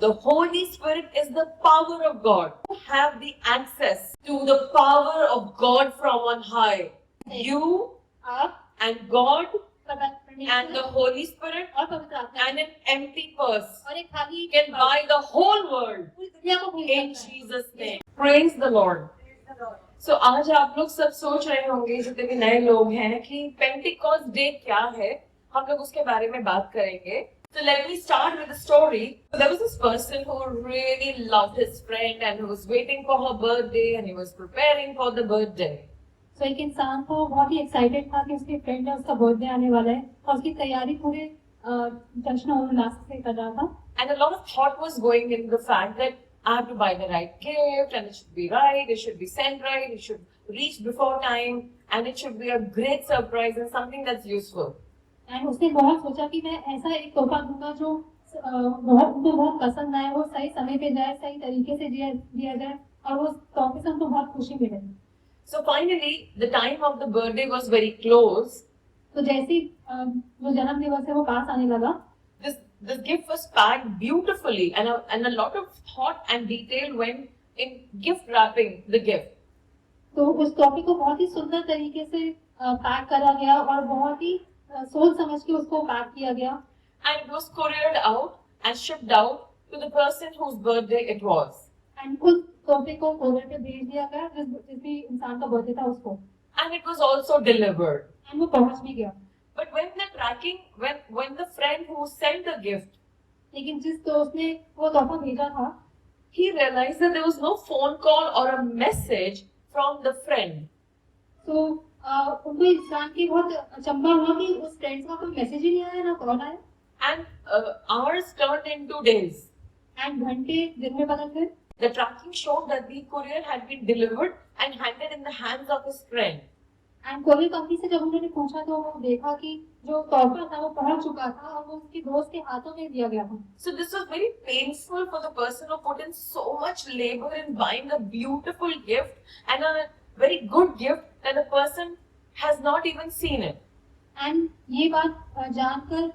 The Holy Spirit is the power of God. You have the access to the power of God from on high. You आप and God परमेश्वर and the Holy Spirit और पवित्र आत्मा and an empty purse और एक खाली can buy the whole world पूरी दुनिया को खरीद in सकता है। Jesus' name. Praise the Lord. So आज आप लोग सब सोच रहे होंगे जितने भी नए लोग हैं कि पेंटिकॉस्ट डे क्या है, हम लोग उसके बारे में बात करेंगे. So let me start with the story. So there was this person who really loved his friend and who was waiting for her birthday and he was preparing for the birthday. तो एक इंसान को बहुत ही excited था कि उसके friend है, उसका बर्थडे आने वाला है और उसकी तैयारी पूरे जश्न और उल्लास से कर रहा था. And a lot of thought was going in the fact that I have to buy the right gift and it should be right, it should be sent right, it should reach before time and it should be a great surprise and something that's useful. And उसने बहुत सोचा कि मैं ऐसा एक तोहफा दूंगा जो बहुत उनको बहुत पसंद आए, वो सही समय पे जाए, सही तरीके से दिया जाए और वो तोहफे से उनको बहुत खुशी मिले. So finally, the time of the birthday was very close. तो जैसे ही जो जन्म दिवस है वो पास आने लगा, This gift was packed beautifully and a lot of thought and detail went in gift wrapping the gift. तो उस तोहफे को बहुत ही सुंदर तरीके से पैक करा गया और बहुत ही सोच समझ के उसको पैक किया गया. And it was couriered out and shipped out to the person whose birthday it was. And उस तोहफे को कोरियर पे भेज दिया गया जिस भी इंसान का बर्थडे था उसको. And it was also delivered. And वो पहुंच भी गया. But when the friend who sent the gift, लेकिन जिस दोस्त ने वो तोहफा भेजा था, he realized that there was no phone call or a message from the friend. तो उनको इंसान की बहुत अचंभा हुआ कि उस फ्रेंड्स का कोई मैसेज ही नहीं आया, ना कॉल आया. And hours turned into days. And घंटे दिन में बदल गए. The tracking showed that the courier had been delivered and handed in the hands of his friend. And courier company से जब उन्होंने पूछा तो वो देखा कि जो तोहफा था वो पहुंच चुका था और वो उसके दोस्त के हाथों में दिया गया था. So this was very painful for the person who put in so much labor in buying a beautiful gift and a very good gift that the person has not even seen it. And ये बात जानकर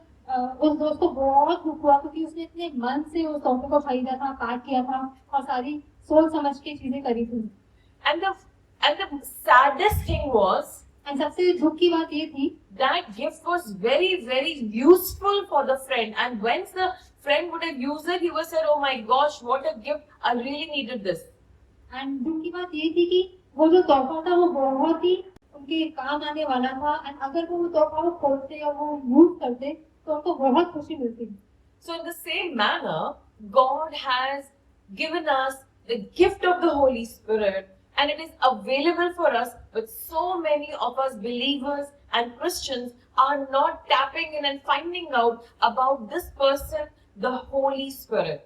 उस दोस्त को बहुत दुख हुआ क्योंकि उसने इतने मन से उस तोहफे को खरीदा था, पैक किया था और सारी सोच समझ के चीजें करी थी. And the saddest thing was and सबसे दुख की बात ये थी that gift was very useful for the friend, and once the friend would have used it, he would have said, oh my gosh, what a gift, I really needed this. And दुख की बात ये थी कि वो जो तोहफा था वो बहुत ही उनके काम आने वाला था एंड अगर वो तोहफा वो खोलते या वो यूज करते तो उनको बहुत खुशी मिलती. So in the same manner, God has given us the gift of the Holy Spirit, and it is available for us, but so many of us believers and Christians are not tapping in and finding out about this person, the Holy Spirit.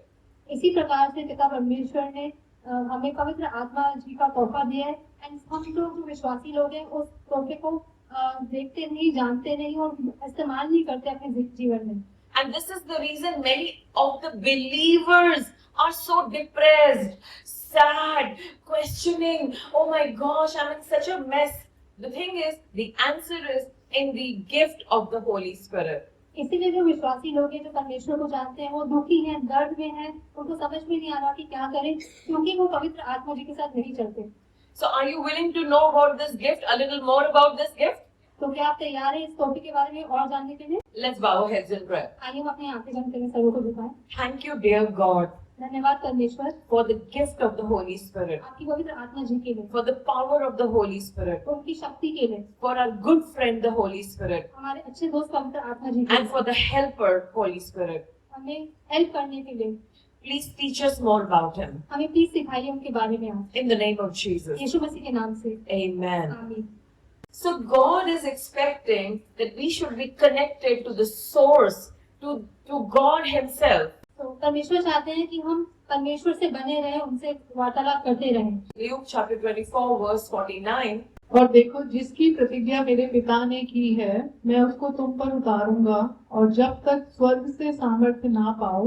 इसी प्रकार से पिता परमेश्वर ने हमें पवित्र आत्मा जी का तोहफा दिया है एंड हम लोग जो विश्वासी लोग हैं उस तोहफे को देखते नहीं, जानते नहीं और इस्तेमाल नहीं करते अपने जीवन में. And this is the reason many of the believers are so depressed, sad, questioning, oh my gosh, I'm in such a mess. The thing is, the answer is in the gift of the Holy Spirit. इसीलिए जो विश्वासी लोग हैं, जो परमेश्वर को जानते हैं, वो दुखी हैं, दर्द में हैं, उनको समझ में नहीं आ रहा कि क्या करें क्योंकि वो पवित्र आत्मा जी के साथ नहीं चलते. So are you willing to know about this gift, a little more about this gift? तो क्या आप तैयार हैं इस टॉपिक के बारे में और जानने के लिए? Let's bow our heads in prayer. आइए हम अपने आंखें बंद करें, सरों को झुकाएं. Thank you, dear God, धन्यवाद परमेश्वर for the gift of the Holy Spirit, आपकी पवित्र आत्मा जी के लिए, for the power of the Holy Spirit, उनकी शक्ति के लिए, for our good friend, the Holy Spirit, हमारे अच्छे दोस्त पवित्र आत्मा जी के and लिए, for the helper, Holy Spirit. हमें हेल्प करने के लिए. Please teach us more about him. हमें प्लीज सिखाइए उनके बारे में आज In the name of Jesus. यीशु मसीह के नाम से. Amen. आमीन. So God is expecting that we should be connected to the source, to God himself. तो परमेश्वर चाहते हैं कि हम परमेश्वर से बने रहें, उनसे वार्तालाप करते रहें. Luke chapter 24 verse 49. और देखो, जिसकी प्रतिज्ञा मेरे पिता ने की है मैं उसको तुम पर उतारूंगा और जब तक स्वर्ग से सामर्थ्य ना पाओ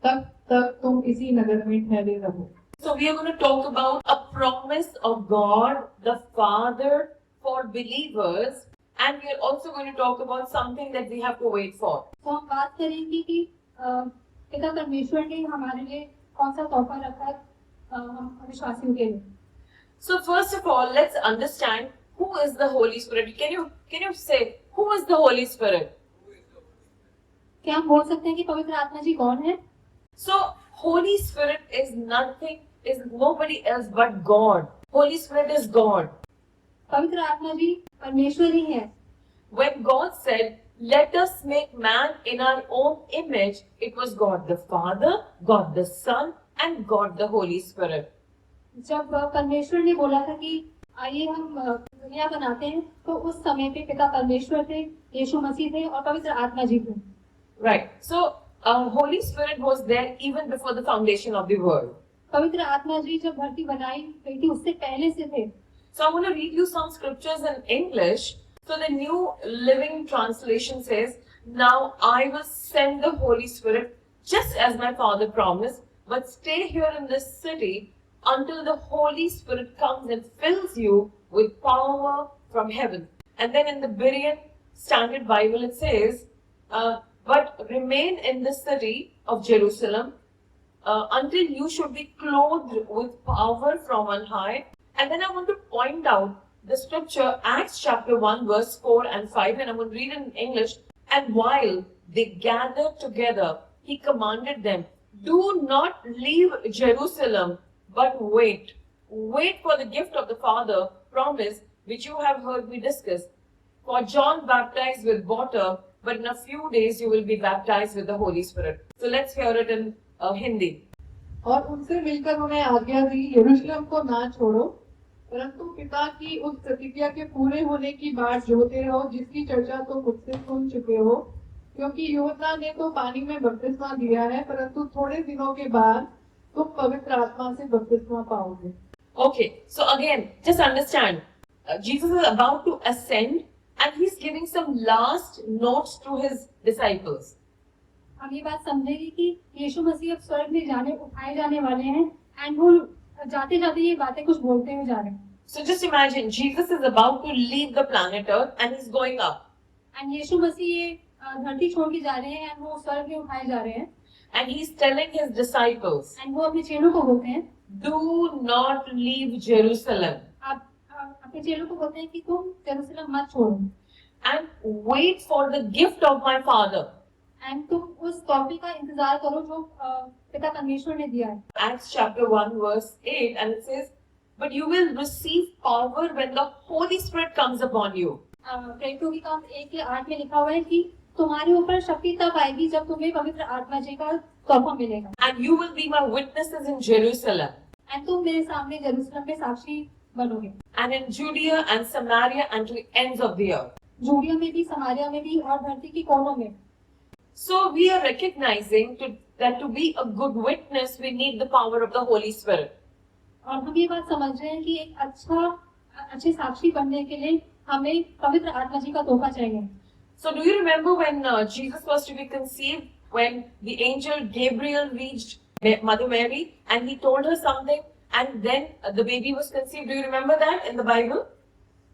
तब तक तुम इसी नगर में ठहरे रहो. So we are going to talk about a promise of God the Father for believers, and we are also going to talk about something that we have to wait for. तो हम बात करेंगे कि पिता परमेश्वर ने हमारे लिए कौन सा तोहफा रखा है हम विश्वासियों के लिए। So first of all, let's understand who is the Holy Spirit. Can you say who is the Holy Spirit? क्या हम बोल सकते हैं कि पवित्र आत्मा जी कौन है? So Holy Spirit is nobody else but God. Holy Spirit is God. पवित्र आत्मा जी परमेश्वर ही है। When God said, "Let us make man in our own image," it was God the Father, God the Son, and God the Holy Spirit. जब परमेश्वर ने बोला था कि आइए हम दुनिया बनाते हैं, तो उस समय पे पिता परमेश्वर थे, यीशु मसीह थे और पवित्र आत्मा जी थे। Right. So Holy Spirit was there even before the foundation of the world. पवित्र आत्मा जी जब धरती बनाई गई थी उससे पहले से थे। So I'm going to read you some scriptures in English. So the New Living Translation says, "Now I will send the Holy Spirit just as my Father promised, but stay here in this city until the Holy Spirit comes and fills you with power from heaven." And then in the Berean Standard Bible it says, "But remain in the city of Jerusalem until you should be clothed with power from on high." And then I want to point out the scripture, Acts chapter 1, verse 4 and 5, and I'm going to read it in English. "And while they gathered together, he commanded them, 'Do not leave Jerusalem, but wait. Wait for the gift of the Father promised, which you have heard me discuss. For John baptized with water, but in a few days you will be baptized with the Holy Spirit." So let's hear it in Hindi. और उनसे मिलकर उन्हें आज्ञा दी, यरूशलेम को ना छोड़ो, परंतु पिता की उस प्रतिज्ञा के पूरे होने की बात जोते रहो, जिसकी चर्चा तुम मुझसे सुन चुके हो, क्योंकि यूहन्ना ने तो पानी में बपतिस्मा दिया है, परंतु थोड़े दिनों के बाद तुम पवित्र आत्मा से बपतिस्मा पाओगे। Okay, so again, just understand, Jesus is about to ascend and he's giving some last notes to his disciples. हम ये बात समझेंगे कि यीशु मसीह अब स्वर्ग में उठाए जाने वाले हैं एंड वो जाते जाते ये बातें कुछ बोलते हुए जा रहे हैं। So just imagine, Jesus is about to leave the planet Earth and he's going up. And Yeshu Masih ये धरती छोड़ के जा रहे हैं एंड वो स्वर्ग में उठाए जा रहे हैं And he's telling his disciples, and वो अपने चेलों को बोलते हैं, "Do not leave Jerusalem आप अपने चेलों को बोलते हैं कि तुम यरूशलेम मत छोड़ो and wait for the gift of my Father." And तुम उस तोहफे का इंतजार करो जो पिता परमेश्वर ने दिया है। Acts chapter 1 verse 8, and it says, "But you will receive power when the Holy Spirit comes upon you." प्रेरितों की काम 1:8 में लिखा हुआ है कि तुम्हारे ऊपर शक्ति तब आएगी जब तुम्हें पवित्र आत्मा जी का तोहफा मिलेगा "And you will be my witnesses in Jerusalem and तुम मेरे सामने यरूशलेम में साक्षी बनोगे, and in Judea and Samaria and to the ends of the earth." Judea में भी, समारिया में भी और धरती के कोनों में। So we are recognizing that to be a good witness, we need the power of the Holy Spirit. और हम ये बात समझ रहे हैं कि एक अच्छे साक्षी बनने के लिए हमें पवित्र आत्मा जी का तोहफा चाहिए। So do you remember when Jesus was to be conceived, when the angel Gabriel reached Mother Mary and he told her something and then the baby was conceived? Do you remember that in the Bible?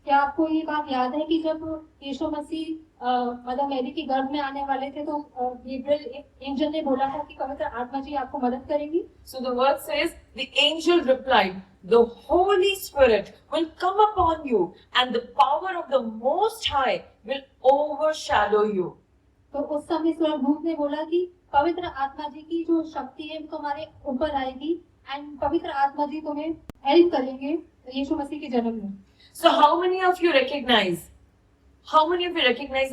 क्या आपको ये बात याद है कि जब यीशु मसीह mother Mary के गर्भ में आने वाले थे तो गैब्रियल एंजल ने बोला था कि पवित्र आत्मा जी आपको मदद करेंगी? So the word says, the angel replied, "The Holy Spirit will come upon you and the power of the Most High will overshadow you." तो उस समय स्वर्गदूत ने बोला कि पवित्र आत्मा जी की जो शक्ति है वो तुम्हारे ऊपर आएगी एंड पवित्र आत्मा जी तुम्हें हेल्प करेंगे यीशु मसीह के जन्म में। So how many of you recognize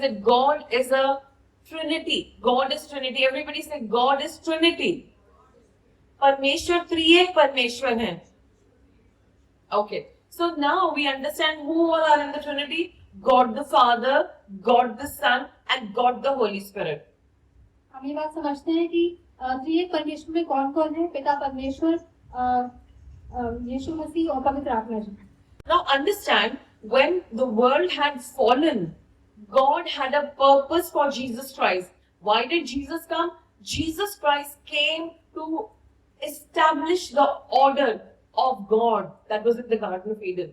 that God is a Trinity? God is Trinity. Everybody say God is Trinity. परमेश्वर त्रिएक परमेश्वर है। Okay. So now we understand who all are in the Trinity. God the Father, God the Son, and God the Holy Spirit. हम ये बात समझते हैं कि त्रिएक परमेश्वर में कौन कौन है? पिता परमेश्वर, यीशु मसीह और पवित्र आत्मा जी। Now understand, when the world had fallen, God had a purpose for Jesus Christ. Why did Jesus come? Jesus Christ came to establish the order of God that was in the Garden of Eden.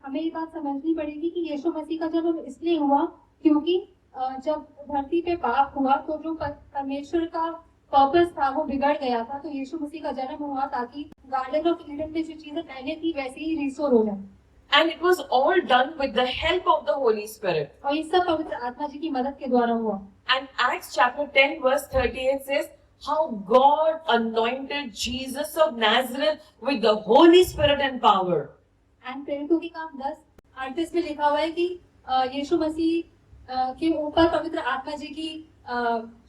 हमें ये बात समझनी पड़ेगी कि यीशु मसीह का जन्म इसलिए हुआ क्योंकि जब धरती पे पाप हुआ तो जो परमेश्वर का पर्पस था वो बिगड़ गया था, तो यीशु मसीह का जन्म हुआ ताकि गार्डन ऑफ ईडन में जो चीजें पहले थी वैसे ही रिस्टोर हो जाए। And it was all done with the help of the Holy Spirit. और ये सब पवित्र आत्मा जी की मदद के द्वारा हुआ। And Acts chapter 10 verse 38 says how God anointed Jesus of Nazareth with the Holy Spirit and power. And प्रेरितों के काम 10:38 में लिखा हुआ है कि यीशु मसीह के ऊपर पवित्र आत्मा जी की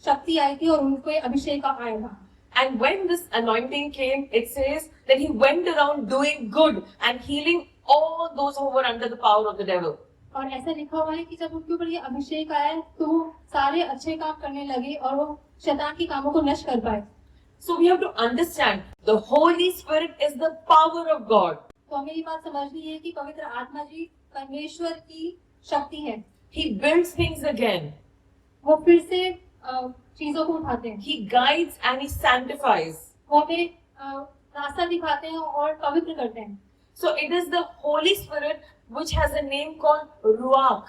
शक्ति आई थी और उनको अभिषेक आया था। And when this anointing came, it says that he went around doing good and healing all those who were under the power of the devil. और ऐसा लिखा हुआ है कि जब उनके ऊपर ये अभिषेक आया तो वो सारे अच्छे काम करने लगे और वो शैतान के कामों को नष्ट कर पाए। So we have to understand the Holy Spirit is the power of God. तो हमें ये बात समझनी है कि पवित्र आत्मा जी परमेश्वर की शक्ति है। He builds things again. वो फिर से चीजों को उठाते हैं। He guides and he sanctifies. वो हमें रास्ता दिखाते हैं और पवित्र करते हैं। So it is the Holy Spirit which has a name called Ruach.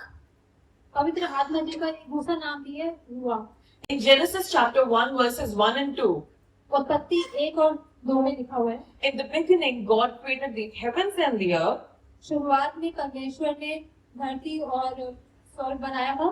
पवित्र आत्मा जी का एक दूसरा नाम भी है रुआ। In Genesis chapter 1 verses 1 and 2, उत्पत्ति 1 और 2 में लिखा हुआ है, in the beginning God created the heavens and the earth, शुरुआत में परमेश्वर ने धरती और स्वर्ग बनाया था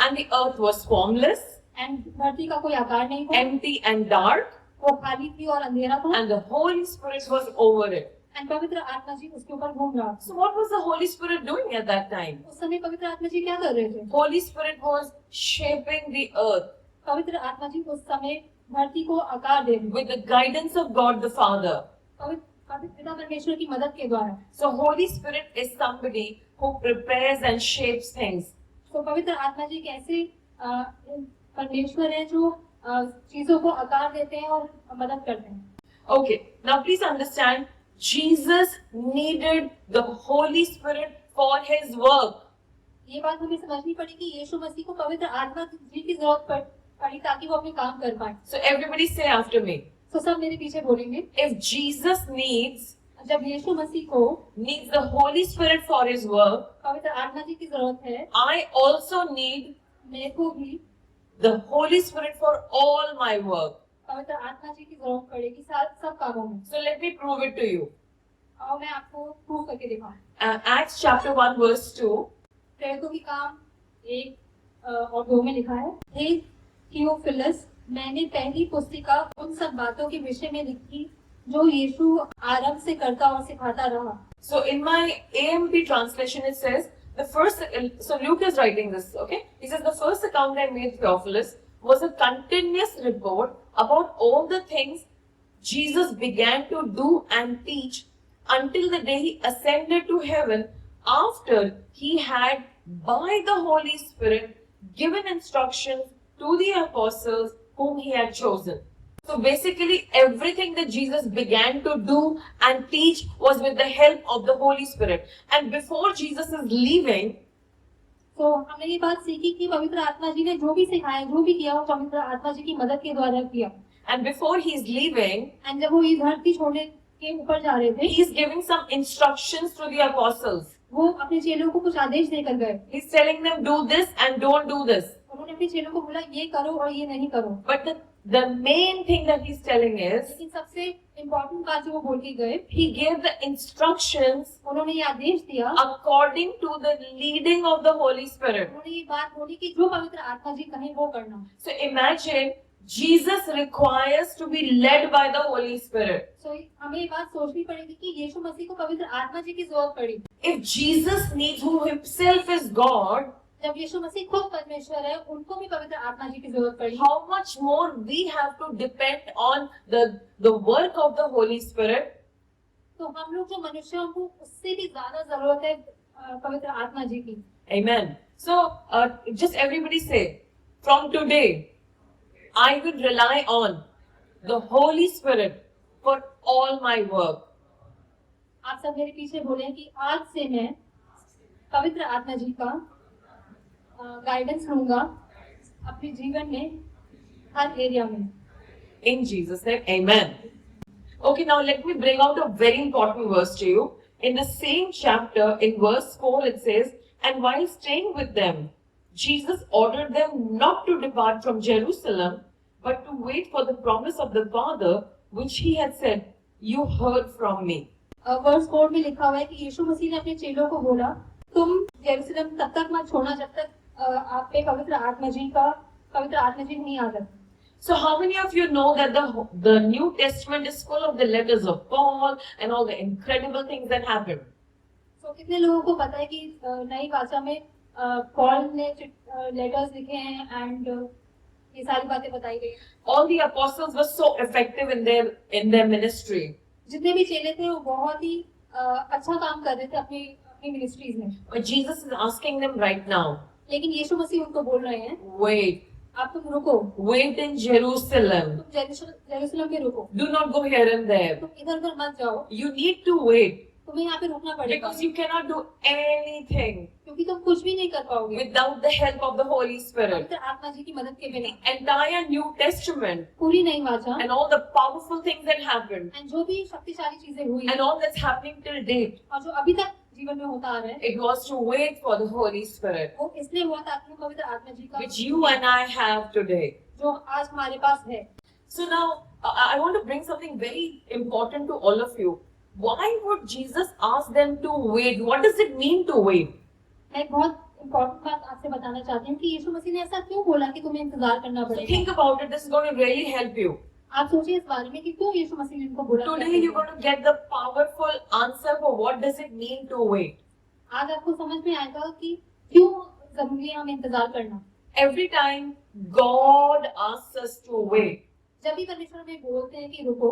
and the earth was formless, and धरती का कोई आकार नहीं था, empty and dark, वो खाली थी और अंधेरा था and the Holy Spirit was over it. And पवित्र आत्मा जी उसके ऊपर घूम रहा So था। what was the Holy Spirit doing at that time? उस समय पवित्र आत्मा जी क्या कर रहे थे? Holy Spirit was shaping the earth पवित्र आत्मा जी उस समय धरती को आकार दे रहे थे with the guidance of God the Father. पवित्र पिता परमेश्वर की मदद के द्वारा। So Holy Spirit is somebody who prepares and shapes things. तो पवित्र आत्मा जी कैसे परमेश्वर है जो चीजों को आकार देते हैं और मदद करते हैं। Okay, now please understand, Jesus needed the Holy Spirit for his work. ये बात हमें समझनी पड़ी कि यीशु मसीह को पवित्र आत्मा जी की जरूरत पड़ी ताकि वो अपने काम कर पाए। So everybody say after me. तो सब मेरे पीछे बोलेंगे, If Jesus जब यीशु मसीह को needs the Holy Spirit for his work, पवित्र आत्मा जी की जरूरत है, I also need मेरे को भी the Holy Spirit for all my work. पवित्र आत्मा जी की जरूरत पड़ेगी सब कामों में। So let me prove it to you. और मैं आपको प्रूव करके दिखाऊं। Acts chapter 1 verse 2. प्रेरितों की काम 1 और 2 में लिखा है, हे थियोफिलस, मैंने पहली पुस्तिका उन सब बातों के विषय में लिखी जो यीशु आरंभ से करता और सिखाता रहा। So in my AMP translation it says the first, so Luke is writing this, okay? He says the first account I made, Theophilus, was a continuous report about all the things Jesus began to do and teach until the day he ascended to heaven, after he had by the Holy Spirit given instructions to the apostles whom he had chosen. So basically everything that Jesus began to do and teach was with the help of the Holy Spirit. And before Jesus is leaving, तो हमने ये बात सीखी कि पवित्र आत्मा जी ने जो भी सिखाया, जो भी किया, वो पवित्र आत्मा जी की मदद के द्वारा किया। and before he is leaving, and जब वो ये धरती छोड़ने के ऊपर जा रहे थे, he is giving some instructions to the apostles. वो अपने चेलों को कुछ आदेश देकर गए। He's telling them do this and don't do this. उन्होंने अपने चेलों को बोला ये करो और ये नहीं करो। But the main thing that he's telling is, लेकिन सबसे इम्पोर्टेंट बात जो वो बोल के गए, he gave the instructions उन्होंने ये आदेश दिया, according to the leading of the Holy Spirit. उन्होंने ये बात बोली कि जो पवित्र आत्मा जी कहें वो करना। So imagine Jesus requires to be led by the Holy Spirit. सो हमें ये बात सोचनी पड़ेगी कि यीशु मसीह को पवित्र आत्मा जी की जरूरत पड़ी। If Jesus needs, who himself is God, जब यीशु मसीह खुद परमेश्वर है, उनको भी पवित्र आत्मा जी की जरूरत पड़ी। how much more we have to depend on the work of the Holy Spirit. तो हम लोग जो मनुष्य हैं, उनको उससे भी ज्यादा जरूरत है पवित्र आत्मा जी की। Amen. So just everybody say, from today, I will rely on the Holy Spirit for all my work. आप सब मेरे पीछे बोले कि आज से मैं पवित्र आत्मा जी का गाइडेंस लूंगा अपने जीवन में हर एरिया में। In Jesus' name, amen. Okay, now let me bring out a very important verse to you. In the same chapter, in verse 4, it says, and while staying with them, Jesus ordered them not to depart from Jerusalem, but to wait for the promise of the Father, which he had said, "You heard from me." Verse 4 में लिखा हुआ है कि यीशु मसीह ने अपने चेलों को बोला, तुम यरूशलेम तब तक मत छोड़ना जब तक आप पे पवित्र आत्मा जी नहीं आ जाते। So how many of you know that the New Testament is full of the letters of Paul and all the incredible things that happened? तो कितने लोगों को पता है कि नई भाषा में पॉल ने लेटर्स लिखे हैं एंड ये सारी बातें बताई गई हैं। All the apostles were so effective in their ministry. जितने भी चेले थे वो बहुत ही अच्छा काम कर रहे थे अपनी मिनिस्ट्रीज में। But Jesus is asking them right now, लेकिन यीशु मसीह उनको बोल रहे हैं, wait, आप तुम रुको, wait in Jerusalem. तुम यरूशलेम में रुको, Do not go here and there. तुम इधर उधर मत जाओ, You need to wait तुम्हें यहाँ पे रुकना पड़ेगा, because you cannot do anything क्योंकि तुम कुछ भी नहीं कर पाओगे without the help of the Holy Spirit. पवित्र आत्मा जी की मदद के बिना। Entire New Testament पूरी नई भाषा and all the powerful things that happened and जो भी शक्तिशाली चीजें हुई and all that's happening till date, और जो अभी तक जीवन में होता आ रहा है, it was to wait for the Holy Spirit, वो इसलिए हुआ ताकि हम पवित्र आत्मा जी का which you and I have today. जो आज हमारे पास है। So now I want to bring something very important to all of you. Why would Jesus ask them to wait? What does it mean to wait? मैं एक बहुत important बात आपसे बताना चाहती हूँ कि यीशु मसीह ने ऐसा क्यों बोला कि तुम्हें इंतजार करना So पड़ेगा। think about it. This is going to really help you. आप सोचिए इस बारे में कि क्यों यीशु मसीह ने इनको बोला। Today you're going to get the powerful answer for what does it mean to wait. आज आपको समझ में आएगा कि क्यों जरूरी है हमें इंतजार करना। Every time God asks us to wait, जब भी परमेश्वर हमें बोलते हैं कि रुको,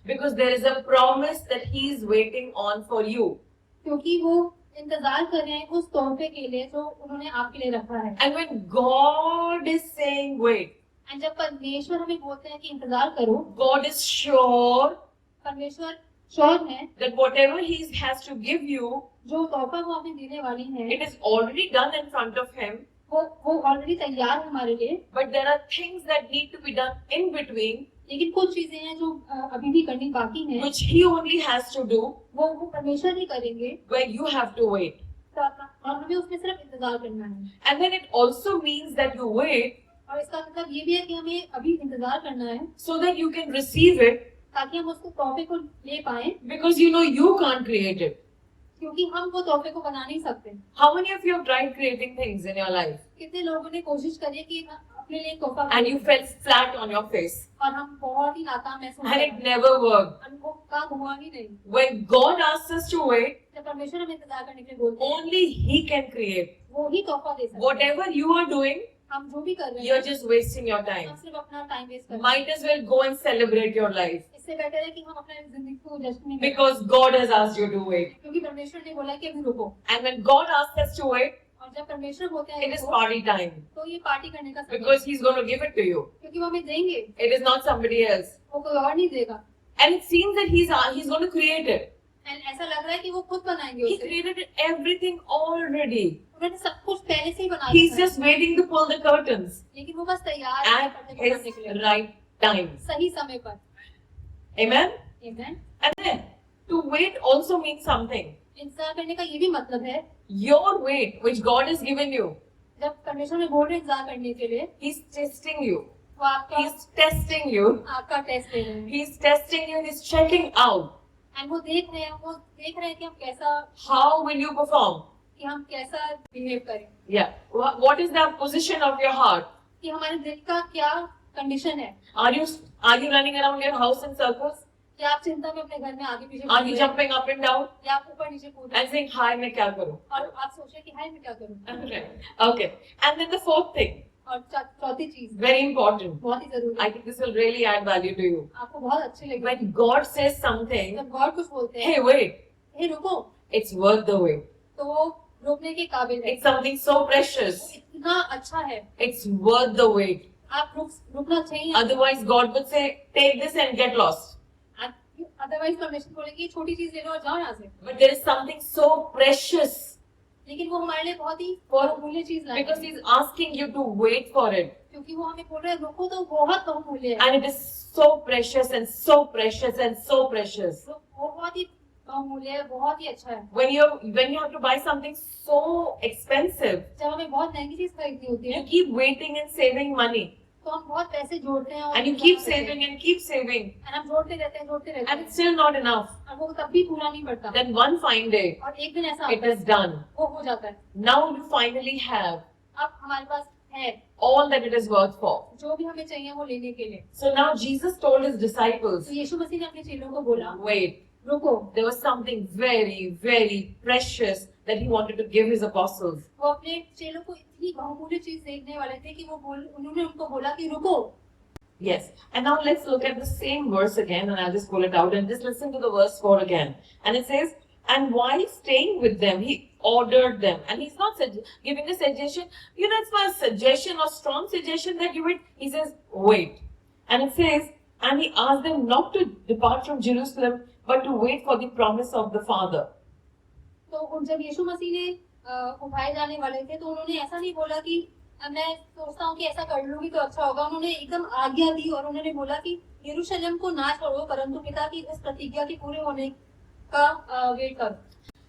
because there is a promise that He is waiting on for you. क्योंकि वो इंतजार कर रहे हैं उस तोहफे के लिए जो उन्होंने आपके लिए रखा है। And when God is saying wait, and जब परमेश्वर हमें बोलते हैं कि इंतजार करो, God is sure परमेश्वर श्योर है that whatever He has to give you, जो तोहफा वो हमें देने वाली है it is already done in front of Him. वो ऑलरेडी तैयार है हमारे लिए। But there are things that need to be done in between, लेकिन कुछ चीजें हैं जो अभी भी करनी बाकी हैं, which He only has to do, वो परमेश्वर ही करेंगे, where you have to wait. और हमें उसमें सिर्फ इंतजार करना है। And then it also means that you wait और इसका मतलब ये भी है कि हमें अभी इंतजार करना है so that you can receive it, ताकि हम उसको तोहफे को ले पाए, because you know you can't create it. क्योंकि हम वो तोहफे को बना नहीं सकते। How many of you have tried creating things in your life कितने लोगों ने कोशिश करी है कि अपने लिए तोहफा and you fell flat on your face और हम बहुत ही नाकाम महसूस and it करते never worked? हैं, वो काम हुआ ही नहीं। When God asks us to wait, जब परमेश्वर हमें इंतजार करने के लिए बोलते हैं, only He can create. वो ही तोहफा दे सकते हैं। Whatever you are doing, हम जो भी कर रहे you're हैं, just wasting your हम time. सिर्फ अपना टाइम वेस्ट कर रहे हैं। Might as well go and celebrate your life, इससे बेटर है कि हम अपने जिंदगी को जश्न में because God has asked you to wait. क्योंकि परमेश्वर ने बोला कि अभी रुको, And when God asks us to wait, और जब परमेश्वर बोलते हैं it is रुको, party time, तो ये पार्टी करने का समय है, because He's going to give it to you. क्योंकि वो हमें देंगे, It is not somebody else. वो कोई और नहीं देगा। And it seems that He's going to create it. And ऐसा लग रहा है कि वो खुद बनाएंगे He उसे। created everything already. उन्होंने सब कुछ पहले से ही बना He's दिया है, just waiting to pull the curtains लेकिन वो बस तैयार है at पर्दे को करने के His लिए right time. सही समय पर। Amen? Amen? And then to wait also means something. इंतजार करने का ये भी मतलब है, Your wait, which God has given you, जब परमेश्वर में बोल रहे हैं इंतजार करने के लिए, He's testing you. वो आपका He's testing you. आपका टेस्ट ले रहे हैं, He's testing you. He's checking out. And वो देख रहे हैं कि हम कैसा, How will you perform? कि हम कैसा बिहेव करें, Yeah. What is the position of your heart? कि हमारे दिल का क्या कंडीशन है। Are you running around your house in circles? क्या आप चिंता में अपने घर में आगे पीछे Are घूम you रहे हैं? jumping up and down या आप ऊपर नीचे कूद रहे and saying, "Hi, मैं क्या करूं?" हैं? और आप सोच रहे हैं कि हाय मैं क्या करूं। Okay. And then the fourth thing, और चौथी चीज very important. बहुत ही जरूरी I है, think this will really add value to you. आपको बहुत अच्छी लगेगी। When God says something, जब गॉड कुछ बोलते हैं, hey, wait, हे रुको, it's worth the wait. तो वो रोकने के काबिल है। It's something so precious. इतना अच्छा है, It's worth the wait. आप रुकना चाहिए। Otherwise, God would say, take this and get lost. Otherwise परमेश्वर बोलेंगे ये छोटी चीज ले लो और जाओ यहाँ से। But there is something so precious लेकिन वो हमारे लिए बहुत ही बहुमूल्य चीज लाए because He's asking you to wait for it. क्योंकि वो हमें बोल रहे हैं रुको, तो बहुत बहुमूल्य है। And it is so precious and so precious and so precious. वो बहुत ही बहुमूल्य है, बहुत ही अच्छा है। When you have to buy something so expensive, जब हमें बहुत महंगी चीज खरीदनी होती you है, keep waiting and saving money. तो हम बहुत पैसे जोड़ते हैं और and you keep saving and keep saving, और हम जोड़ते रहते हैं and it's still not enough. और वो तब भी पूरा नहीं पड़ता। Then one fine day, और एक दिन ऐसा it आता है is done. वो हो जाता है। Now you finally have अब हमारे पास है all that it is worth for. जो भी हमें चाहिए वो लेने के लिए। So now Jesus told his disciples, तो यीशु मसीह ने अपने चेलों को बोला, wait, रुको। there was something very, very precious that he wanted to give his apostles. वो अपने चेलों को इतनी बहुमूल्य चीज देखने वाले थे कि उन्होंने उनको बोला कि रुको। Yes. And now let's look at the same verse again, and I'll just pull it out and just listen to the verse 4 again. And it says, and while staying with them, he ordered them. And he's not giving a suggestion. You know, it's not a suggestion or strong suggestion that you it. He says, wait. And it says, and he asked them not to depart from Jerusalem, but to wait for the promise of the Father. तो जब यीशु मसीह ने उठाए जाने वाले थे तो उन्होंने ऐसा नहीं बोला कि मैं सोचता हूँ कि ऐसा कर लूंगी तो अच्छा होगा। उन्होंने एकदम आज्ञा दी और उन्होंने बोला कि यरूशलेम को ना छोड़ो परंतु पिता की उस प्रतिज्ञा के पूरे होने का वेट करो।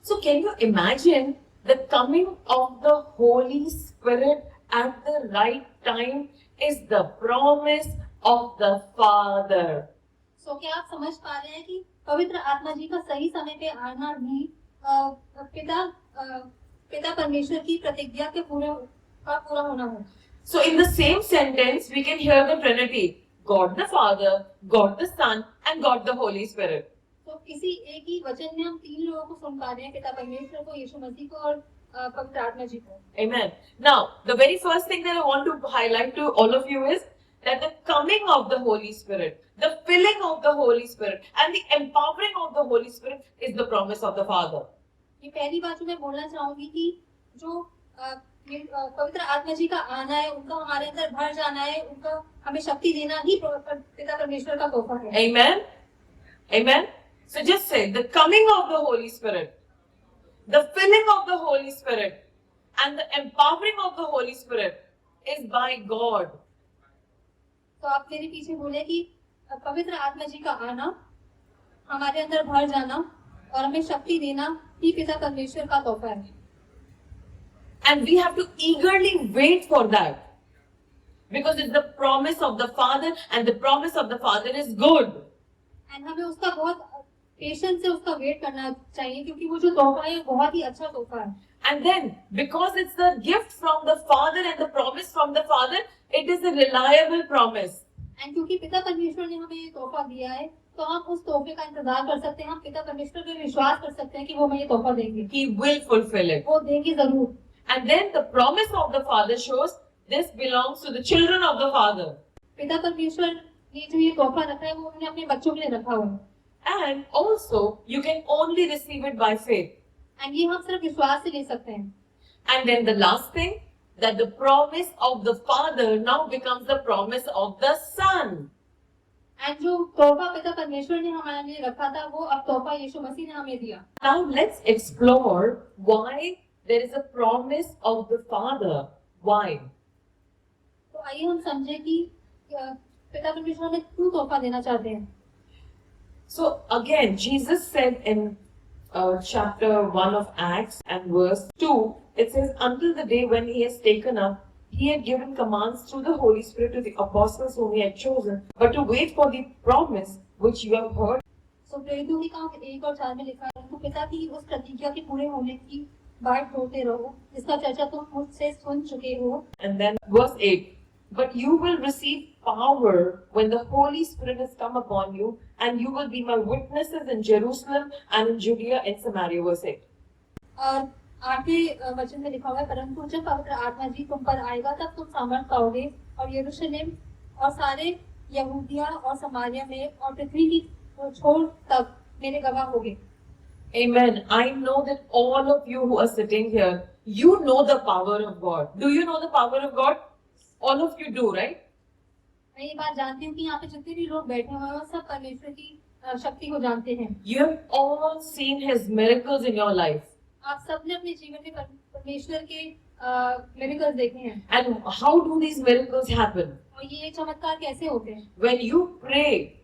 So can you imagine the coming of the Holy Spirit at the right time is the promise of the Father. सो क्या आप समझ पा रहे हैं कि पवित्र आत्मा जी का सही समय पे आना भी पिता परमेश्वर की प्रतिज्ञा के पूरा होना हो। So in the same sentence we can hear the Trinity, God the Father, God the Son and God the Holy Spirit. तो किसी एक ही वचन में हम तीन लोगों को सुन पा रहे हैं, पिता परमेश्वर को, यीशु मसीह को और पवित्र आत्मा जी को। Amen. Now the very first thing that I want to highlight to all of you is that the coming of the Holy Spirit, the filling of the Holy Spirit and the empowering of the Holy Spirit is the promise of the Father. ये पहली बात जो मैं बोलना चाहूंगी कि जो पवित्र आत्मा जी का आना है, उनका हमारे अंदर भर जाना है, उनका हमें शक्ति देना ही पिता परमेश्वर का तोहफा है। Amen. Amen. So just say the coming of the Holy Spirit, the filling of the Holy Spirit and the empowering of the Holy Spirit is by God. तो आप मेरे पीछे बोले कि पवित्र आत्मा जी का आना, हमारे अंदर भर जाना और हमें शक्ति देना ही पिता परमेश्वर का तोहफा है। And we have to eagerly wait for that because it's the promise of the Father and the promise of the Father is good. And हमें उसका बहुत पेशेंस से उसका वेट करना चाहिए क्योंकि वो जो तोहफा है बहुत ही अच्छा तोहफा है। And then because it's the gift from the Father and the promise from the Father, it is a reliable promise. And क्योंकि पिता परमेश्वर ने हमें ये तोहफा दिया है तो हम उस तोहफे का इंतजार कर सकते हैं, हम पिता परमेश्वर पे विश्वास कर सकते हैं कि वो हमें ये तोहफा देंगे। He will fulfill it. वो देंगे जरूर। And then the promise of the Father shows this belongs to the children of the Father. पिता परमेश्वर ने जो ये तोहफा रखा है वो उन्होंने अपने बच्चों के लिए रखा हुआ है। And also you can only receive it by faith. And ये हम सिर्फ विश्वास से ले सकते हैं। And then the last thing, that the promise of the Father now becomes the promise of the Son. And जो तोहफा पिता परमेश्वर ने हमारे लिए रखा था वो अब तोहफा यीशु मसीह ने हमें दिया। Now let's explore why there is a promise of the Father. Why? तो आइए हम समझे कि पिता परमेश्वर हमें क्यों तोहफा देना चाहते हैं। So again, Jesus said in chapter 1 of Acts and verse 2, it says, until the day when he has taken up, he had given commands through the Holy Spirit to the apostles whom he had chosen, but to wait for the promise which you have heard. सो प्रेरितों के काम 1 और 4 में लिखा है, तो पिता की उस प्रतिज्ञा के पूरे होने की बाट जोड़ते रहो, जिसका चर्चा तुम मुझसे सुन चुके हो। And then verse 8, but you will receive power when the Holy Spirit has come upon you, and you will be my witnesses in Jerusalem and in Judea and Samaria. Verse 8. और 8वें वचन में लिखा हुआ है, परंतु जब पवित्र आत्मा जी तुम पर आएगा तब तुम सामर्थ पाओगे और यरूशलेम और सारे यहूदिया और समारिया में और पृथ्वी की छोर तक मेरे गवाह होगे। Amen. I know that all of you who are sitting here, you know the power of God. Do you know the power of God? All of you do, right? मैं ये बात जानती हूँ कि यहाँ पे जितने भी लोग बैठे हुए हैं सब परमेश्वर की शक्ति को जानते हैं। You have all seen His miracles in your life. आप सबने अपने जीवन में परमेश्वर के मिरेकल्स देखे हैं। And how do these miracles happen? और ये चमत्कार कैसे होते हैं? When you pray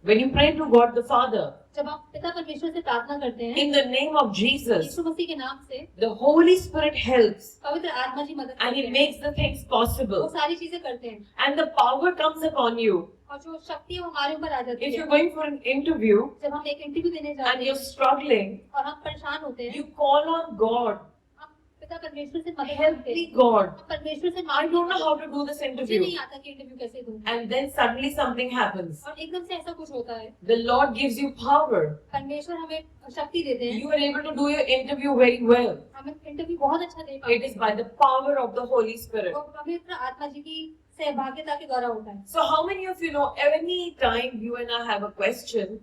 When you pray to God the Father जब आप पिता परमेश्वर से प्रार्थना करते हैं in the name of Jesus, यीशु मसीह के नाम से, the Holy Spirit helps पवित्र आत्मा जी मदद and करते He हैं, makes the things वो possible. सारी चीजें करते हैं And the power comes upon you. और जो शक्ति है वो हमारे ऊपर आ जाती If है। you're going for an interview जब हम एक इंटरव्यू देने जाते and हैं you're struggling, और हम परेशान होते हैं, you call on God. हम पिता परमेश्वर से मदद Help मांगते me, हैं, God. हम परमेश्वर से I मांगते don't know हैं, how to do this मुझे interview. नहीं आता कि इंटरव्यू कैसे दूं, And then suddenly something happens. और एकदम से ऐसा कुछ होता है, The Lord gives you power. परमेश्वर हमें शक्ति देते हैं, You are able to do your interview very well. हमें इंटरव्यू बहुत अच्छा दे पाते It is by the power of the Holy Spirit. वो पवित्र आत्मा जी की सहभागिता के द्वारा होता है। So how many of you know any time you and I have a question,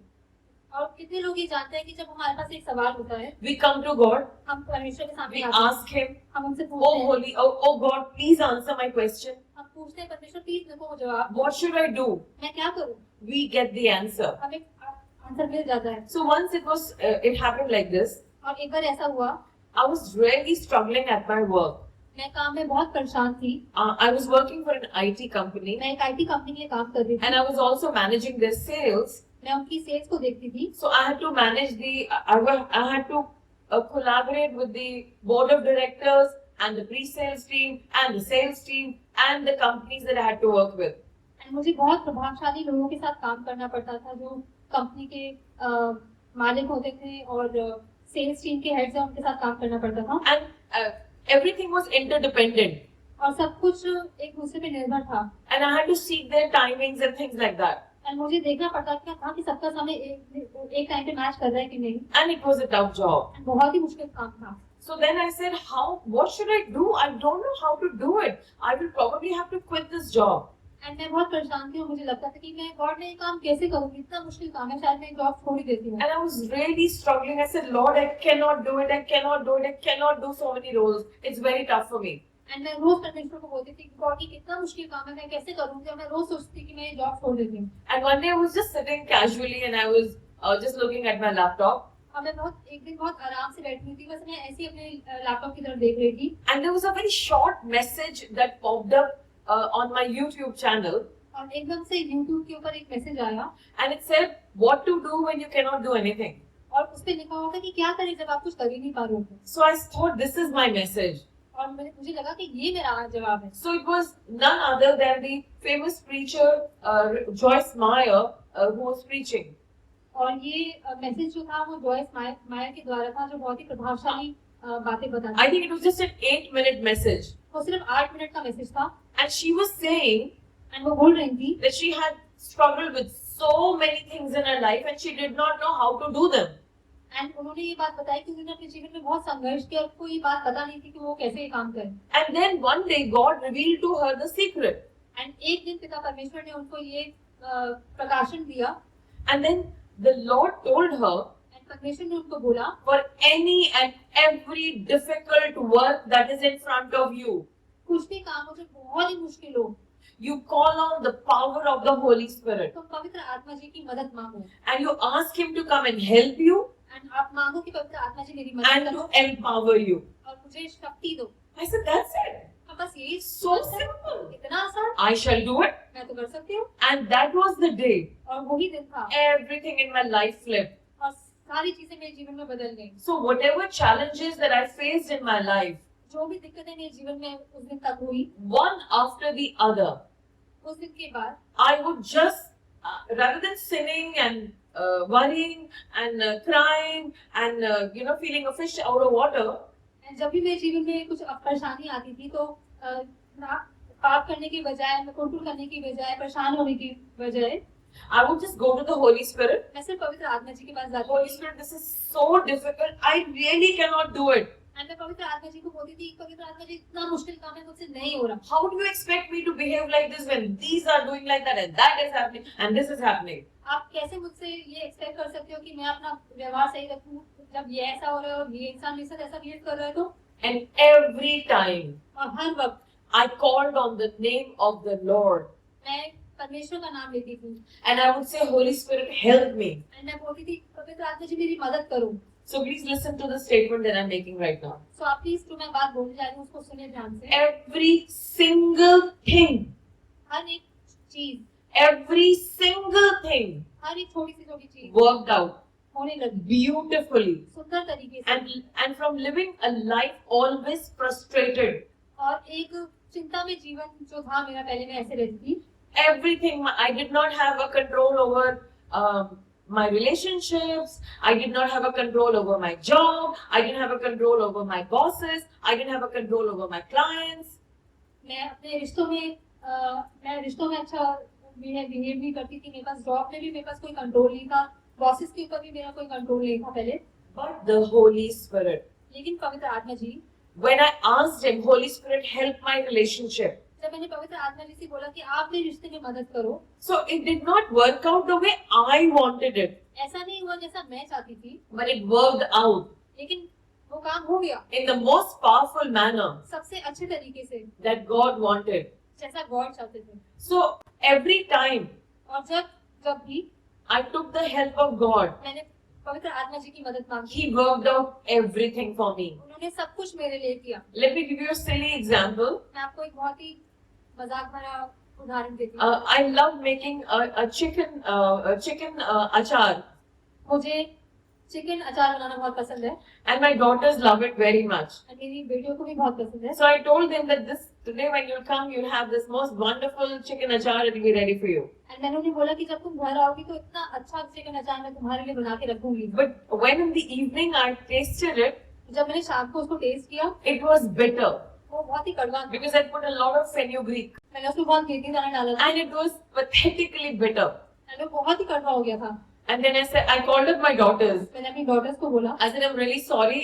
और कितने लोग ये जानते हैं कि जब हमारे पास एक सवाल होता है, we come to God, हम परमेश्वर के सामने we आते हैं, ask Him, हम उनसे oh पूछते हैं, holy, oh God, please answer my question. हम पूछते हैं परमेश्वर प्लीज मेरे को जवाब, What should I do? मैं क्या करूं? We get the answer. हमें आंसर मिल जाता है। So once it happened like this. और एक बार ऐसा हुआ, I was really struggling at my work. मैं काम में बहुत परेशान थी, I was working for an IT company मैं एक आईटी कंपनी के लिए काम कर रही थी, and I was also managing their sales. मैं उनकी सेल्स को देखती थी, So I had to manage I had to collaborate with the board of directors and the pre-sales team and the sales team and the companies that I had to work with. And मुझे बहुत प्रभावशाली लोगों के साथ काम करना पड़ता था जो कंपनी के मालिक होते थे और सेल्स टीम के हेड्स हैं उनके साथ काम करना पड़ता था, And everything was interdependent. और सब कुछ एक दूसरे पे निर्भर था, And I had to seek their timings and things like that. And मुझे देखना पड़ता था कि सबका समय एक टाइम पे मैच कर रहा है कि नहीं, And it was a tough job. And बहुत ही मुश्किल काम था। So then I said, what should I do? I don't know how to do it. I will probably have to quit this job. And मैं बहुत परेशान थी और मुझे लगता था कि मैं गॉड में ये काम कैसे करूंगी, इतना मुश्किल काम है, शायद मैं जॉब छोड़ ही देती हूँ। And I was really struggling. I said, Lord, I cannot do it. I cannot do it. I cannot do so many roles. It's very tough for me. And मैं रोज परमेश्वर को बोलती थी कि गॉड ये कितना मुश्किल काम है, मैं कैसे करूंगी, और मैं रोज सोचती थी कि मैं ये जॉब छोड़ देती हूँ। And one day I was just sitting casually and I was just looking at my laptop. और मैं एक दिन बहुत आराम से बैठी हुई थी, बस मैं ऐसे ही अपने लैपटॉप की तरफ देख रही थी, And there was a very short message that popped up on my YouTube channel. और एकदम से YouTube के ऊपर एक मैसेज आया And it said, what to do when you cannot do anything. और उस पे लिखा हुआ था कि क्या करें जब आप कुछ कर ही नहीं पा रहे हो। So I thought, this is my message. और मुझे लगा कि ये मेरा जवाब है। So it was none other than the famous preacher Joyce Meyer who was preaching. और ये मैसेज जो था वो जॉयस मायर के द्वारा था, जो बहुत ही प्रभावशाली बातें बताती। I think it was just an 8-minute message. वो सिर्फ 8 मिनट का मैसेज था, And she was saying and वो बोल रही थी that she had struggled with so many things in her life and she did not know how to do them. And उन्होंने ये बात बताई कि उन्होंने अपने जीवन में बहुत संघर्ष किया और उनको ये बात पता नहीं थी कि वो कैसे ये काम करें। And then one day God revealed to her the secret. And एक दिन पिता परमेश्वर ने उनको ये प्रकाशन दिया, And then the Lord told her, and परमेश्वर ने उनको बोला for any and every difficult work that is in front of you, कुछ भी काम हो जो बहुत ही मुश्किल हो, you call on the power of the Holy Spirit तो पवित्र आत्मा जी की मदद मांगो, and you ask Him to come and help you and आप मांगो कि पवित्र आत्मा जी मेरी मदद and करो to empower you. और मुझे शक्ति दो। I said, that's it. अब बस यही So बस है, simple. इतना आसान, I shall do it. मैं तो कर सकती हूँ। And that was the day और वही दिन था everything in my life flipped. और सारी चीजें मेरे जीवन में बदल गई। So whatever challenges that I faced in my life, जो भी दिक्कतें मेरे जीवन में उस दिन तक हुई, one after the other, उस दिन के बाद I would just, rather than sinning and worrying and crying and feeling a fish out of water, जब भी मेरे जीवन में कुछ परेशानी आती थी तो पाप करने के बजाय, मैं कुरकुर करने की बजाय, परेशान होने की बजाय, I would just go to the Holy Spirit. मैं सिर्फ पवित्र आत्मा जी के पास जाती Holy थी Spirit, this is so difficult. I really cannot do it. और मैं पवित्र आत्मा जी को बोलती थी, पवित्र आत्मा जी इतना मुश्किल काम है, मुझसे नहीं हो रहा। How do you expect me to behave like this when these are doing like that and that is happening and this is happening? आप कैसे मुझसे ये एक्सपेक्ट कर सकते हो कि मैं अपना व्यवहार सही रखूं जब ये ऐसा हो रहा है और ये इंसान मेरे साथ ऐसा बिहेव कर रहा है तो? And every time और हर वक्त I called on the name of the Lord मैं परमेश्वर का नाम लेती थी and I would say, Holy Spirit, help me. और मैं बोलती थी, पवित्र आत्मा जी मेरी मदद करो। So please listen to the statement that I'm making right now. सो आप प्लीज जो मैं बात बोलने जा रही हूँ उसको सुनिए ध्यान से। Every single thing हर एक चीज every single thing हर एक छोटी सी चीज worked out होने लगी beautifully. सुंदर तरीके से And from living a life always frustrated, और एक चिंता में जीवन जो था मेरा पहले मैं ऐसे रहती थी everything, I did not have a control over my relationships. I did not have a control over my job. I didn't have a control over my bosses. I didn't have a control over my clients. मैं अपने रिश्तों में मैं रिश्तों में अच्छा behave भी करती थी मेरे पास जॉब में भी मेरे पास कोई कंट्रोल नहीं था बॉसेस के ऊपर भी मेरा कोई कंट्रोल नहीं था पहले But the Holy Spirit, लेकिन पवित्र आत्मा जी when I asked Him, Holy Spirit, help my relationship. जब मैंने पवित्र आत्मा जी से बोला कि आप मेरे रिश्ते में मदद करो So it did not work out the way I wanted it, ऐसा नहीं हुआ जैसा मैं चाहती थी but it worked out लेकिन वो काम हो गया in the most powerful manner सबसे अच्छे तरीके से that God wanted. जैसा गॉड चाहते थे So every time और जब भी I took the help of God, मैंने पवित्र आत्मा जी की मदद मांगी He worked out everything for me. उन्होंने सब कुछ मेरे लिए किया Let me give you a silly example. मैं आपको एक बहुत ही मजाक भरा उदाहरण देती हूँ I love making a chicken achar, मुझे चिकन अचार बनाना बहुत पसंद है and my daughters love it very much. और मेरी बेटियों को भी बहुत पसंद है So I told them that today when you come, you'll have this most wonderful chicken achar. It will be ready for you. And मैंने उन्हें बोला कि जब तुम घर आओगी तो इतना अच्छा चिकन अचार मैं तुम्हारे लिए बना के रखूंगी But when in the evening I tasted it, जब मैंने शाम को उसको टेस्ट किया it was bitter वो बहुत ही कड़वा था because I put a lot of fenugreek, मैंने उसमें बहुत मीठी दाना डाला था and it was pathetically bitter. And वो बहुत ही कड़वा हो गया था And then I called up my daughters. मैंने अपनी डॉटर्स को बोला I said, I'm really sorry.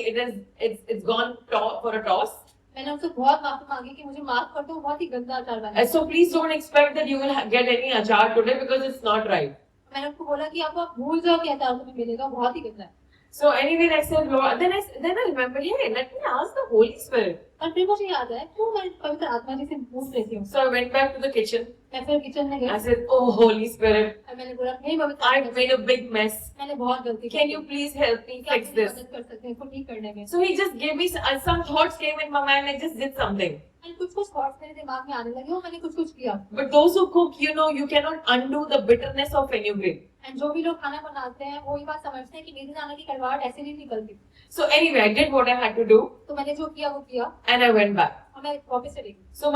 It's gone for a toss. मैंने उनसे बहुत माफी मांगी कि मुझे माफ कर दो बहुत ही गंदा अचार बना So please don't expect that you will get any achar today because it's not right. मैंने उनको बोला कि आप भूल जाओ कि अचार तुम्हें मिलेगा बहुत ही गंदा है So anyway, I said, Lord. Then I remembered, hey, let me ask the Holy Spirit. और फिर मुझे याद आया क्यों मैं पवित्र आत्मा जी से पूछ लेती हूँ So I went back to the kitchen. मैं फिर किचन में गई I said, oh Holy Spirit, और मैंने बोला हे पवित्र I've आत्मा made a big mess. जी, मैंने बहुत गलती Can you please help me क्या fix आप मेरी this? मदद कर सकते हैं इसको ठीक करने में So he just gave me some thoughts came in my mind. I just did something. And कुछ थॉट्स मेरे दिमाग में आने लगे और मैंने कुछ किया But those who cook, you cannot undo the bitterness of fenugreek. And जो भी लोग खाना बनाते हैं वो ये बात समझते हैं कि मेरी दाना की कड़वाहट ऐसे नहीं निकलती So anyway, I did what I had to do, तो मैंने जो किया वो किया and I went back. और मैं वापस चली गई So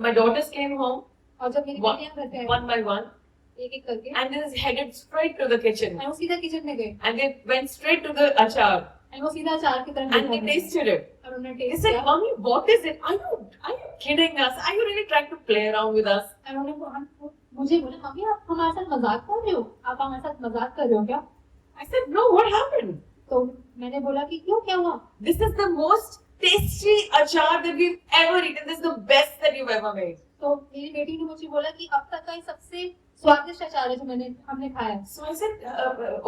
my daughters came home और जब मेरी One- बेटियां घर पे आई one by one, एक एक करके and they just headed straight to the kitchen, and वो सीधा किचन में गए and they went straight to the achar, and वो सीधा अचार की तरफ and they देखा tasted it. और उन्होंने They टेस्ट said, किया "Mommy, what is it? Are you kidding us? Are you really trying to play around with us?" और उन्होंने मुझे बोला मम्मी आप हमारे साथ मजाक कर रहे हो आप हमारे साथ मजाक कर रहे हो क्या I said, "No, what happened? तो मैंने बोला कि क्यों क्या हुआ This is the most tasty achar that we've ever eaten. This is the best that you've ever made." तो मेरी बेटी ने मुझे बोला कि अब तक का ये सबसे स्वादिष्ट अचार है जो हमने खाया है So I said,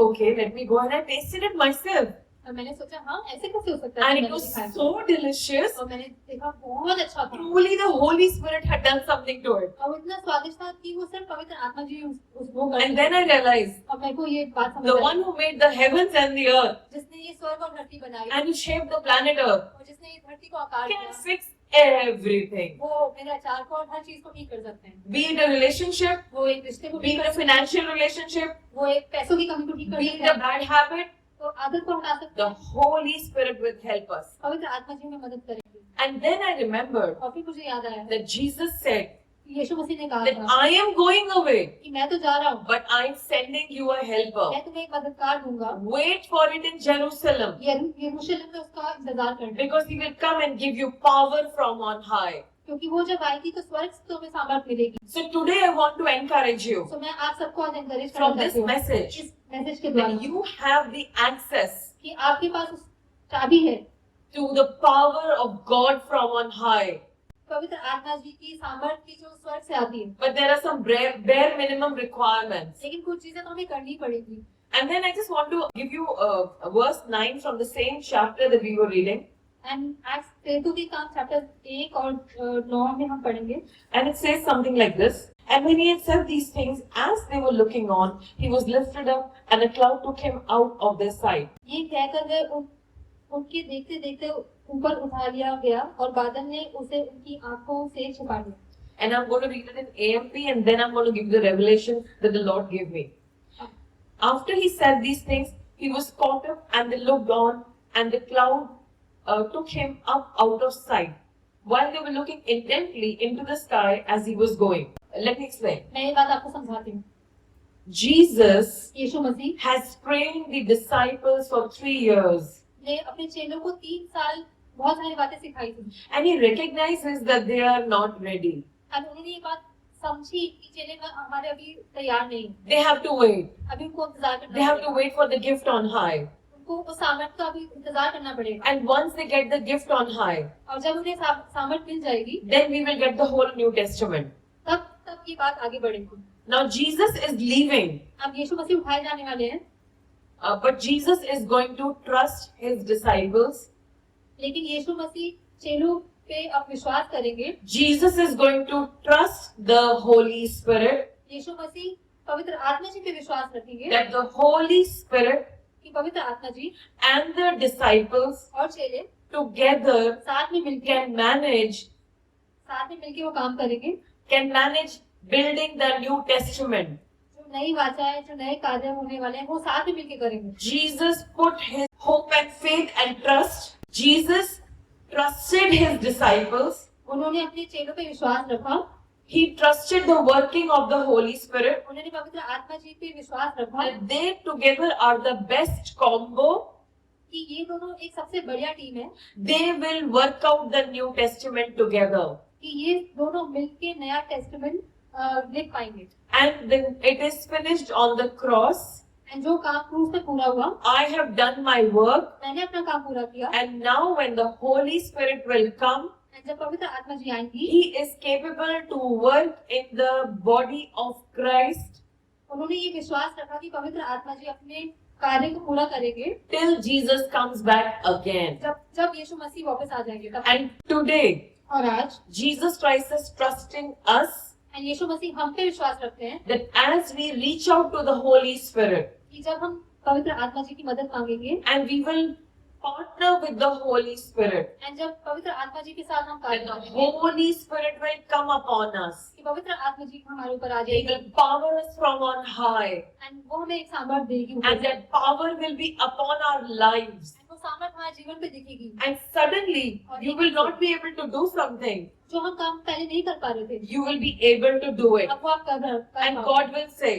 "Okay, let me go," and I tasted it myself, और मैंने सोचा हाँ ऐसे कैसे हो सकता है and कि it मैंने was नहीं खाया so delicious. और मैंने देखा बहुत अच्छा था Truly, the Holy Spirit had done something to it. और वो इतना स्वादिष्ट था कि वो सिर्फ पवित्र आत्मा जी वो कर And then I realized, और मेरे को ये बात समझ the I one who made the heavens and the earth, जिसने ये स्वर्ग और धरती बनाई and who shaped the planet Earth, और जिसने ये धरती को आकार can दिया fix everything. वो मेरे अचार को और हर चीज को ठीक कर सकते हैं Be it a relationship, वो एक रिश्ते को be ठीक it कर a सकते हैं financial relationship, वो एक पैसों की कमी को ठीक कर be सकते it a हैं bad habit, तो आदत को हटा सकते the हैं Holy Spirit will help us. पवित्र आत्मा जी हमें मदद करेंगे And then I remembered और फिर मुझे याद आया that Jesus said कि यीशु मसीह ने कहा that था I am going away, कि मैं तो जा रहा हूँ but I am sending you a helper. मैं तुम्हें एक मददगार दूंगा Wait for it in Jerusalem, यरूशलेम में उसका इंतजार करना because he will come and give you power from on high. क्योंकि वो जब आएगी तो स्वर्ग से तुम्हें सामर्थ मिलेगी So today I want to encourage you तो मैं आप सबको आज एनकरेज from करना this चाहती हूँ message इस मैसेज के द्वारा that you have the access कि आपके पास उस चाबी है to the power of God from on high. पवित्र आत्मा जी की सामर्थ की जो स्वर्ग से आती है But there are some bare minimum requirements. लेकिन कुछ चीजें तो हमें करनी पड़ेगी And then I just want to give you verse 9 from the same chapter that we were reading. And Acts पेतु के काम चैप्टर 1 और 9 में हम पढ़ेंगे And it says something like this. And when he had said these things, as they were looking on, he was lifted up, and a cloud took him out of their sight. ये कहकर वे उनके देखते देखते ऊपर उठा लिया गया और बादल ने उसे उनकी आंखों से छिपा लिया and I'm going to read it in AMP, and then I'm going to give the revelation that the Lord gave me. After he said these things, he was caught up, and they looked on, and the cloud took him up out of sight, while they were looking intently into the sky as he was going. Let me explain. मैं ये बात आपको समझाती हूँ। Jesus Yeshu Masih has trained the disciples for 3 years, ने अपने चेलों को 3 साल बहुत सारी बातें सिखाई थी, and he recognizes that they are not ready. और उन्होंने ये बात समझी कि चेले हमारे अभी तैयार नहीं, They have to wait. अभी उनको इंतजार They करना have to पड़ेगा, wait for the gift on high. उनको वो सामर्थ का अभी इंतजार करना पड़ेगा, And once they get the gift on high, और जब उन्हें सामर्थ मिल जाएगी, then we will get the whole New Testament. तब ये बात आगे बढ़ेगी। Now Jesus is leaving, अब यीशु मसीह उठाए जाने वाले हैं, but Jesus is going to trust his disciples. लेकिन यीशु मसीह चेलों पे अब विश्वास करेंगे। Jesus is going to trust the Holy Spirit, यीशु मसीह पवित्र आत्मा जी पे विश्वास रखेंगे that the Holy Spirit कि पवित्र आत्मा जी and the disciples और चेले together साथ में मिलकर वो काम करेंगे, can manage building the New Testament. जो नई वाचाएं, जो नए कार्य होने वाले हैं, वो साथ में मिलकर करेंगे। Jesus put his hope and faith and trust. Jesus trusted his disciples. उन्होंने अपने चेलों पे विश्वास रखा, He trusted the working of the Holy Spirit. उन्होंने पवित्र आत्मा जी पे विश्वास रखा That they together are the best combo. कि ये दोनों एक सबसे बढ़िया टीम है, They will work out the New Testament together. कि ये दोनों मिलके नया टेस्टामेंट लिख पाएंगे। And then it is finished on the cross. And जो काम क्रूस पे पूरा हुआ, I have done my work. मैंने अपना काम पूरा किया, And now when the Holy Spirit will come, and जब पवित्र आत्मा जी आएंगी, He is capable to work in the body of Christ उन्होंने ये विश्वास रखा कि पवित्र आत्मा जी अपने कार्य को पूरा करेंगे till Jesus comes back again. जब यीशु मसीह वापस आ जाएंगे तब। And today, और आज Jesus Christ is trusting us and Yeshu Masih हम पे विश्वास रखते हैं that as we reach out to the Holy Spirit कि जब हम पवित्र आत्मा जी की मदद मांगेंगे and we will partner with the Holy Spirit, and जब पवित्र आत्मा जी के साथ हम कार्य then the करेंगे, Holy Spirit will come upon us. कि पवित्र आत्मा जी हमारे ऊपर आ He जाएगी will power us from on high, and वो हमें एक सामर्थ देगी ऊपर and से, that power will be upon our lives. And वो सामर्थ हमारे जीवन पे दिखेगी, And suddenly, you will not be able to do something. जो हम काम पहले नहीं कर पा रहे थे, You will be able to do it. अब वो आप कर And पाओ। God will say,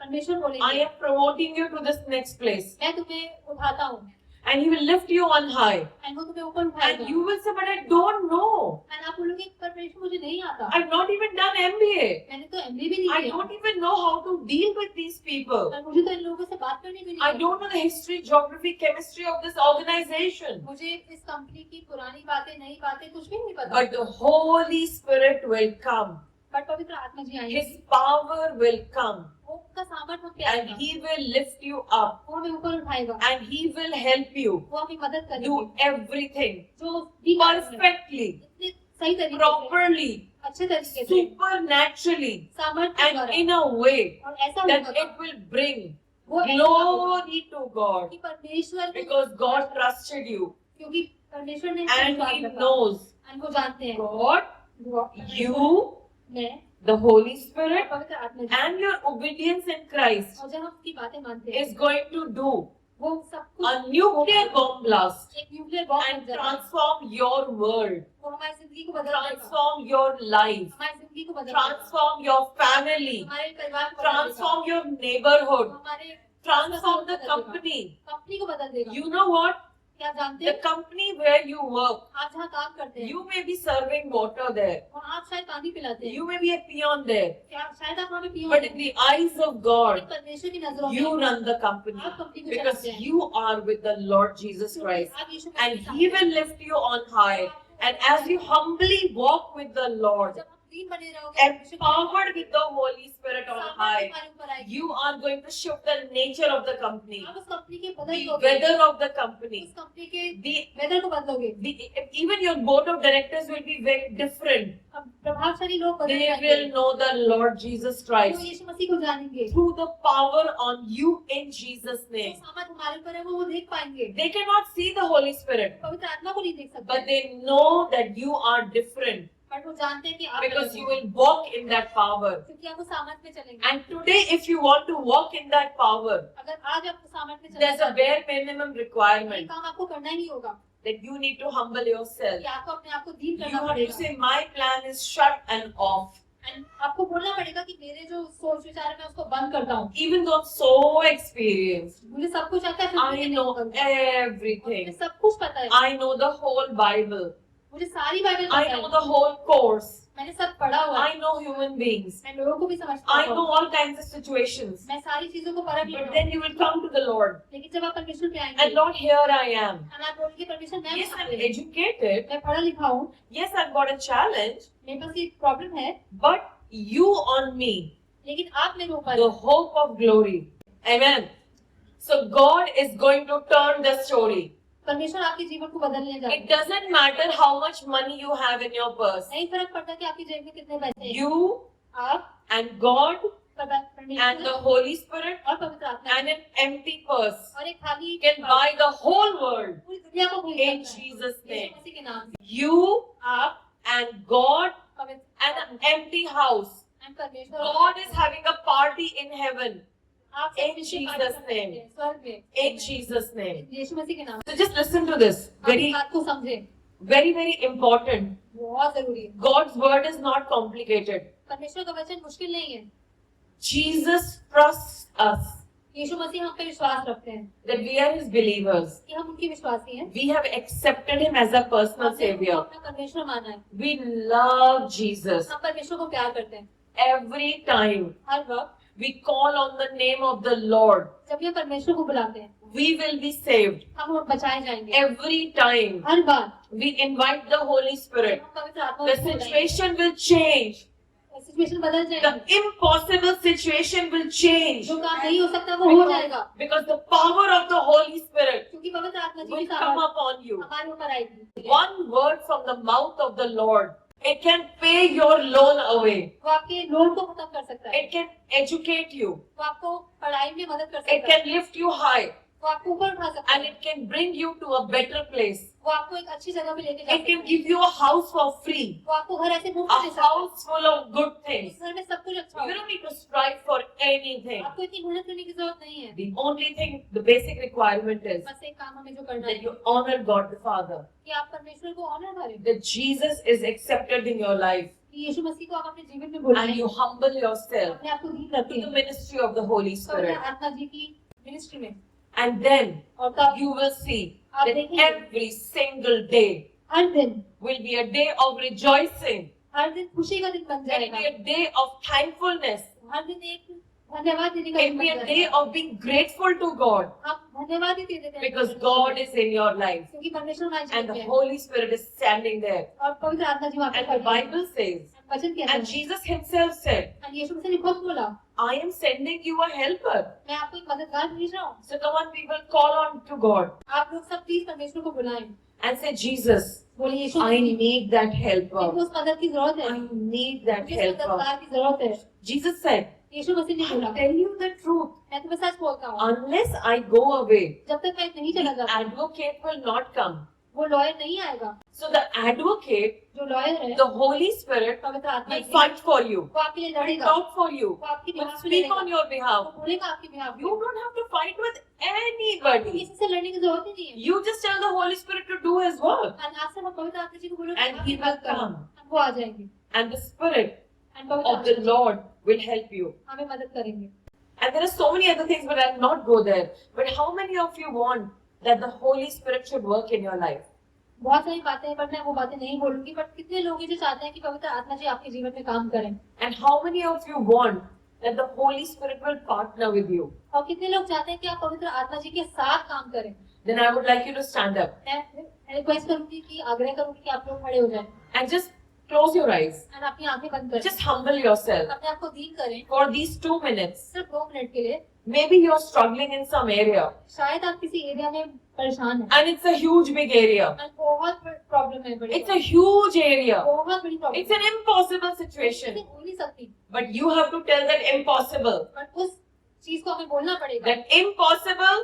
परमेश्वर I बोलेंगे, am promoting you to this next place. मैं तुम्हें उठाता हूँ, And He will lift you on high. And वो तुम्हें ऊपर उठाएगा, And you will say, but I don't know. And आप बोलोगे परमेश्वर मुझे नहीं आता, I've not even done MBA. मैंने तो एमबीए भी नहीं I किया, don't even know how to deal with these people. और मुझे तो इन लोगों से बात करनी भी I नहीं don't know the history, geography, chemistry of this organization. मुझे इस कंपनी की पुरानी बातें, नई बातें कुछ भी नहीं पता, But the Holy Spirit will come. But पवित्र आत्मा जी आएंगे, His power will come. वो उसका सामर्थ हम पे And आएगा, He will lift you up. वो हमें ऊपर उठाएगा, And He will help you वो हमें मदद करेगी, do everything जो भी काम है, perfectly, इतने सही तरीके से, properly, अच्छे तरीके से, supernaturally, सामर्थ के and द्वारा, in a way और ऐसा that होगा it will bring वो ऐसा होगा glory to God, कि परमेश्वर को, because God trusted you क्योंकि परमेश्वर ने and विश्वास He रखा, knows and वो जानते हैं, God, you, मैं the Holy Spirit, पवित्र आत्मा जी, and your obedience in Christ और जब हम उसकी बातें मानते हैं, is going to do वो सब कुछ a nuclear bomb blast एक न्यूक्लियर बॉम्ब and बन जाता है, transform your world, वो हमारी जिंदगी को बदल देगा, transform your life, हमारी जिंदगी को बदल देगा, transform your family, हमारे परिवार को बदल देगा, transform your neighborhood, हमारे transform the company. कंपनी को बदल देगा। You know what? क्या जानते The हैं, company where you work, आप जहाँ काम करते हैं, you may be serving water there, वहाँ आप शायद पानी पिलाते हैं, you may be a peon there, क्या शायद आप वहाँ पे पियोन but हैं, in the eyes of God, परमेश्वर की नजरों you में run the company आप कंपनी को because चलाते हैं, you are with the Lord Jesus क्योंकि Christ, आप यीशु and मसीह के He साथ will lift you on high. And as you humbly walk with the हैं। Lord, जब आप दीन बने रहोगे, empowered with the Holy Spirit on सामर्थ high, हमारे ऊपर आएगी, you are going to shift the nature of the company, आप उस कंपनी के बदल the दोगे, weather of the company, उस कंपनी के the वेदर को बदलोगे, even your board of directors will be very different. अब प्रभावशाली लोग बदल They जाएंगे, will know the Lord Jesus वो Christ यीशु मसीह को जानेंगे, through the power on you in Jesus' जो name. सामर्थ हमारे ऊपर है वो देख पाएंगे, They cannot see the Holy Spirit, पवित्र आत्मा को नहीं देख सकते, but they know that you are different. पर बट वो जानते हैं कि आप because अलग you हैं, will walk in that power. क्योंकि आप उस सामर्थ में चलेंगे। And today, if you want to walk in that power, अगर आज आप उस सामर्थ में there's a चलेंगे, bare minimum ये requirement काम आपको करना ही नहीं होगा, that you need to humble yourself. कि आपको अपने आप को दीन You करना have to पड़ेगा। say, my plan is shut and off. And आपको बोलना पड़ेगा कि मेरे जो सोच विचार है मैं उसको बंद करता हूँ। Even though I'm so experienced, मुझे सब कुछ आता है, फिर भी I मैं नहीं know करता। मुझे everything. सब कुछ पता है, I know the whole Bible. मुझे सारी बाइबल I पता know है, the whole course. मैंने सब पढ़ा हुआ है, I know human beings. मैं लोगों को भी समझता I know हूँ, all kinds of situations. मैं सारी चीजों को परख But लेता हूँ। then you will come to the Lord. लेकिन जब आप परमेश्वर पे आएंगे, And Lord, here I am. और आप बोलेंगे परमेश्वर मैं Yes, यहाँ I'm पे हूँ, educated. मैं पढ़ा लिखा हूँ, Yes, I've got a challenge. मेरे पास ये प्रॉब्लम है, But you on me, लेकिन आप मेरे ऊपर the हैं। hope of glory. Amen. So God is going to turn the story. परमेश्वर आपके जीवन को बदलने जा रहे It हैं। doesn't matter how much money you have in your purse. नहीं फर्क पड़ता कि आपकी जेब में कितने पैसे हैं, You आप and God and the परमेश्वर Holy Spirit और पवित्र आत्मा and an empty purse और एक खाली can buy the whole world पूरी दुनिया को खरीद in सकता है। Jesus' यीशु name. मसीह के नाम से You आप and God पवित्र and an empty house. and परमेश्वर God is having a party in heaven. आप सब in मिलकर Jesus' पार्टी कर name. सकते हैं, स्वर्ग में In Jesus' name. यीशु मसीह के नाम से। So just listen to this. आप इस Very, बात को समझे, very, very important. बहुत जरूरी है। God's word is not complicated. परमेश्वर का वचन मुश्किल नहीं है। Jesus trusts us यीशु मसीह हम पे विश्वास रखते हैं that we are his believers. कि हम उनकी विश्वासी हैं। We have accepted him as a personal हमने उनको savior. अपना परमेश्वर माना है। We love Jesus. हम परमेश्वर को प्यार करते हैं। Every time हर वक्त we call on the name of the Lord, जब ये परमेश्वर को बुलाते हैं, we will be saved. हम बचाए जाएंगे। Every time her bar we invite the Holy Spirit, हम पवित्र आत्मा the को बुलाएंगे, situation will change. सिचुएशन बदल The जाएगी। impossible situation will change जो काम नहीं हो सकता वो हो जाएगा, because the power of the Holy Spirit क्योंकि पवित्र आत्मा जी will की come सामर्थ upon you. हमारे ऊपर आएगी। One word from the mouth of the Lord, it can pay your loan away. वो आपके लोन को खत्म कर सकता है, It can educate you. वो आपको पढ़ाई में मदद कर It सकता है, can lift you high, वो आपको ऊपर उठा सकता and है, it can bring you to a better place. वो आपको एक अच्छी जगह पे लेके जा It सकता can है, give you a house for free, वो आपको घर ऐसे मुफ्त a दे सकता है। house full of good things. इस घर में सब कुछ अच्छा You होगा, don't need to strive for anything. आपको इतनी मेहनत करने की जरूरत नहीं है। The only thing, the basic requirement is बस एक काम हमें जो करना that है you honor God the Father, कि आप परमेश्वर को ऑनर करें, that Jesus is accepted in your life, कि यीशु मसीह को आप अपने जीवन में and बुलाएं, you humble yourself अपने आप को दीन to रखें the ministry of the Holy पवित्र Spirit. आत्मा जी की मिनिस्ट्री में, And then और तब you will see आप that देखेंगे every single day हर दिन will be a day of rejoicing. हर दिन खुशी का दिन बन It will जाएगा, be a day of thankfulness. हर दिन एक धन्यवाद देने का It दिन will be बन a day जाएगा। of being grateful to God आप धन्यवाद ही दे देते हैं because God is in your life क्योंकि परमेश्वर हमारे and जीवन the में है Holy Spirit is standing there. और पवित्र आत्मा जी वहाँ पे And the खड़े हैं। Bible says, वचन कहता and है, Jesus himself said, और यीशु मसीह ने खुद बोला, I am sending you a helper. मैं आपको एक मददगार भेज रहा हूँ। So come on, people, call on to God आप लोग सब प्लीज परमेश्वर को बुलाएं, and say, Jesus, बोले यीशु I मसीह, need that मेरे helper. को उस मदद की जरूरत है, I need that मुझे इस helper. मददगार की जरूरत है। Jesus said, यीशु मसीह ने बोला, I'll tell you the truth. मैं तुम्हें सच बोलता हूँ, Unless I go away, जब तक मैं नहीं चला the जाता advocate will not come. वो लॉयर नहीं आएगा। So the advocate, जो लॉयर है the Holy Spirit, पवित्र आत्मा will ji, fight for you, वो आपके लिए will लड़ेगा, talk for you, वो आपकी will behalf में speak लड़ेगा, on your वो behalf. बोलेगा आपकी behalf में। You don't have to fight with आपको anybody. किसी से लड़ने की जरूरत ही नहीं है। You just tell the Holy Spirit to do His work, और आज से हम पवित्र आत्मा जी को बोलो and He will come. वो आ जाएंगे And the Spirit और पवित्र of the आत्मा जी Lord will help you. हमें मदद करेंगे। And there are so many other things, but I'll not go there. But how many of you want that the Holy Spirit should work in your life? बहुत सारी बातें हैं, पर मैं वो बातें नहीं बोलूंगी। बट कितने लोग हैं जो चाहते हैं कि पवित्र आत्मा जी आपके जीवन में काम करें, And how many of you want that the Holy Spirit will partner with you? और कितने लोग चाहते हैं कि आप पवित्र आत्मा जी के साथ काम करें। Then I would like you to stand up मैं रिक्वेस्ट करूंगी कि आग्रह करूंगी कि आप लोग खड़े हो जाएं and just close your eyes. और अपनी आंखें बंद करें, Just humble yourself अपने आप को दीन करें for these 2 minutes. सिर्फ 2 मिनट के लिए। Maybe you're struggling in some area, शायद आप किसी एरिया में परेशान हैं and it's a huge big area. और बहुत प्रॉब्लम है, बड़ी It's a huge area. बहुत बड़ी problem It's an impossible situation. हो नहीं सकती। But you have to tell that impossible. But उस चीज को हमें बोलना पड़ेगा, That impossible,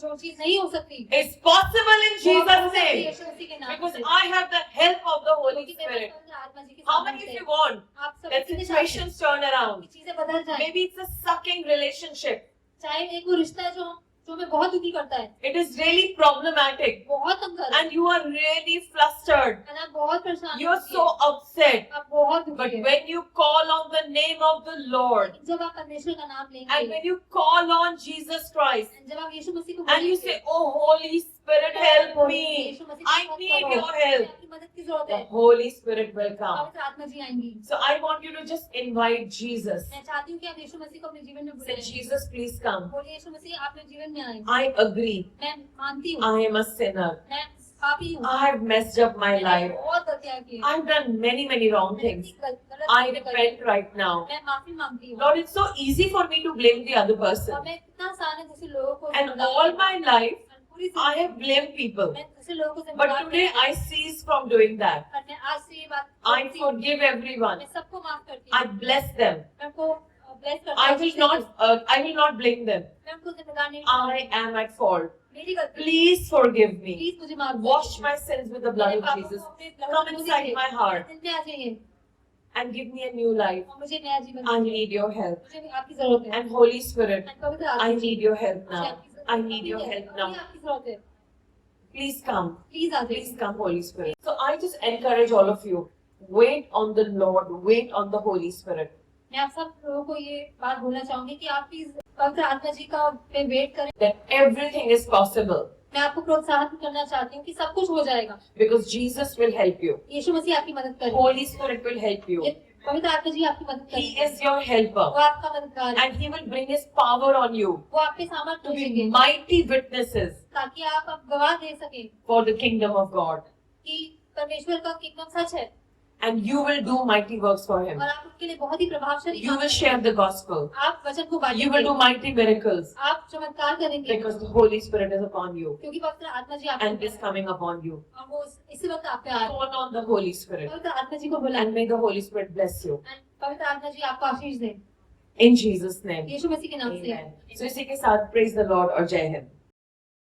जो चीज नहीं हो सकती is possible in वो Jesus' हो सकती है name. यीशु मसीह के नाम Because से। I have the help of the Holy क्योंकि मेरे Spirit. पास पवित्र आत्मा जी की How सामर्थ many of है। you want आप सब that कितने चाहते हैं situations turn कि around? चीजें बदल जाए? Maybe it's a sucking relationship. चाहे एक वो रिश्ता है जो हमें बहुत दुखी करता है, It is really problematic. बहुत तंग कर रहा है, And you are really flustered. और आप बहुत परेशान You're होती so है, upset. आप बहुत But दुखी है। when you call on the name of the Lord, जब आप परमेश्वर का नाम and लेंगे, when you call on Jesus Christ, जब आप यीशु मसीह को and you बोलेंगे, say, "Oh Holy Spirit, help me. यीशु मसीह की I मदद need करो, your मुझे help." आपकी मदद की जरूरत The है। Holy Spirit will come. पवित्र आत्मा जी आएंगी। So I want you to just invite Jesus. मैं चाहती हूँ कि आप यीशु मसीह को अपने जीवन में Say, बुलाएं। Jesus, please come. बोलिए यीशु मसीह आप मेरे जीवन में आए। I agree. मैं मानती हूँ, I am a sinner. मैं पापी हूँ, I have messed up my मैंने life. बहुत गलतियाँ की हैं। I've done many wrong मैंने things. गलत I कामें करी। repent right now. मैं माफी मांगती हूँ। Lord, it's so easy for me to blame the other और person. मैं इतना आसान है दूसरे लोगों को And जिम्मेदार all ठहराना। my life, और पूरी I जिंदगी have blamed people. मैं दूसरे लोगों को But जिम्मेदार today ठहराती I cease from doing that. हूँ। और मैं आज से ये बात I करती हूँ। forgive everyone. मैं सबको माफ करती I हूँ। bless them. मैं उनको bless करती I हूँ। will not blame them. मैं उनको जिम्मेदार नहीं I ठहराती। am at fault. मेरी गलती है। Please forgive me. प्लीज मुझे माफ Wash कर my sins with the blood of Jesus. Come inside my heart दिल में आ जाइए and give me a new life. और मुझे नया जीवन I दीजिए। need your help. मुझे भी आपकी जरूरत है। And Holy Spirit, और पवित्र आत्मा I ji, need your help मुझे now. आपकी जरूरत I है। need your अभी help है, now. अभी आपकी जरूरत है। Please come. प्लीज आ Please जाइए। come, Holy Spirit. So I just encourage all of you. Wait on the Lord. Wait on the Holy Spirit. मैं आप सब लोगों को ये बात बोलना चाहूंगी कि आप प्लीज पवित्र आत्मा जी का पे वेट करें। That everything is possible. मैं आपको प्रोत्साहित करना चाहती हूँ कि सब कुछ हो जाएगा। Because Jesus will help you. यीशु मसीह आपकी मदद करें। Holy Spirit will help you. ये पवित्र आत्मा जी आपकी मदद He करें। is your वो helper. आपका मददगार है। And He will bring His power on you वो आप पे सामर्थ to be भेजेंगे mighty witnesses ताकि आप अब गवाह दे सकें for the kingdom of God. कि परमेश्वर का किंगडम सच है And you will do mighty works for Him. और आप उसके लिए बहुत ही प्रभावशाली You काम will करेंगे। share the gospel. आप वचन को You will do बांटेंगे, mighty miracles आप चमत्कार करेंगे because the Holy Spirit is upon you क्योंकि पवित्र आत्मा जी आप and is coming upon you. और वो इसी वक्त आप पे आ रहे हैं। Call on the Holy Spirit पवित्र आत्मा जी को बुलाएं and may the Holy Spirit bless you. और पवित्र आत्मा जी आपको आशीष दें In Jesus' name. यीशु मसीह के नाम से। Amen. So इसी के साथ praise the Lord और जय हिंद.